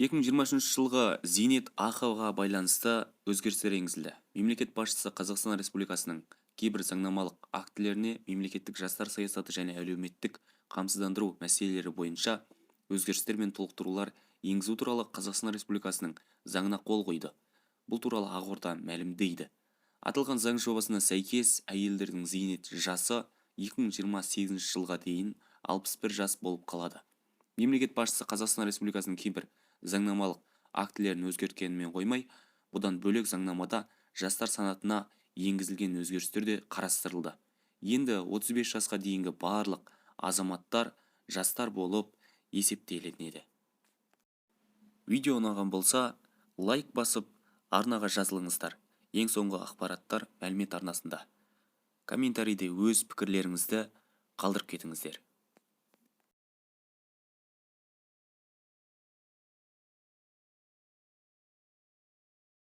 2023 жылғы зейнет ақыға байланысты өзгерістер енгізілді. Мемлекет басшысы Қазақстан Республикасының кейбір заңнамалық актілеріне мемлекеттік жастар саясаты және әлеуметтік қамсыздандыру мәселелері бойынша өзгерістер мен толықтырулар енгізу туралы Қазақстан Республикасының заңына қол қойды. Бұл туралы ақорда мәлімдейді. Аталған заң жобасына сәйкес әйелдердің зейнет жасы 2028 жылға дейін 61 жас болып қалады. Мемлекет басшысы Қазақстан Республикасының кейбір заңнамалық актілерін өзгерткенімен қоймай, бұдан бөлек заңнамада жастар санатына енгізілген өзгерістер де қарастырылды. Енді 35 жасқа дейінгі барлық азаматтар жастар болып есептелетін еді. Видео ұнаған болса, лайк басып, арнаға жазылыңыздар. Ең соңғы ақпараттар мәлімет арнасында. Комментарийде өз пікірлеріңізді қалдырып кетіңіздер.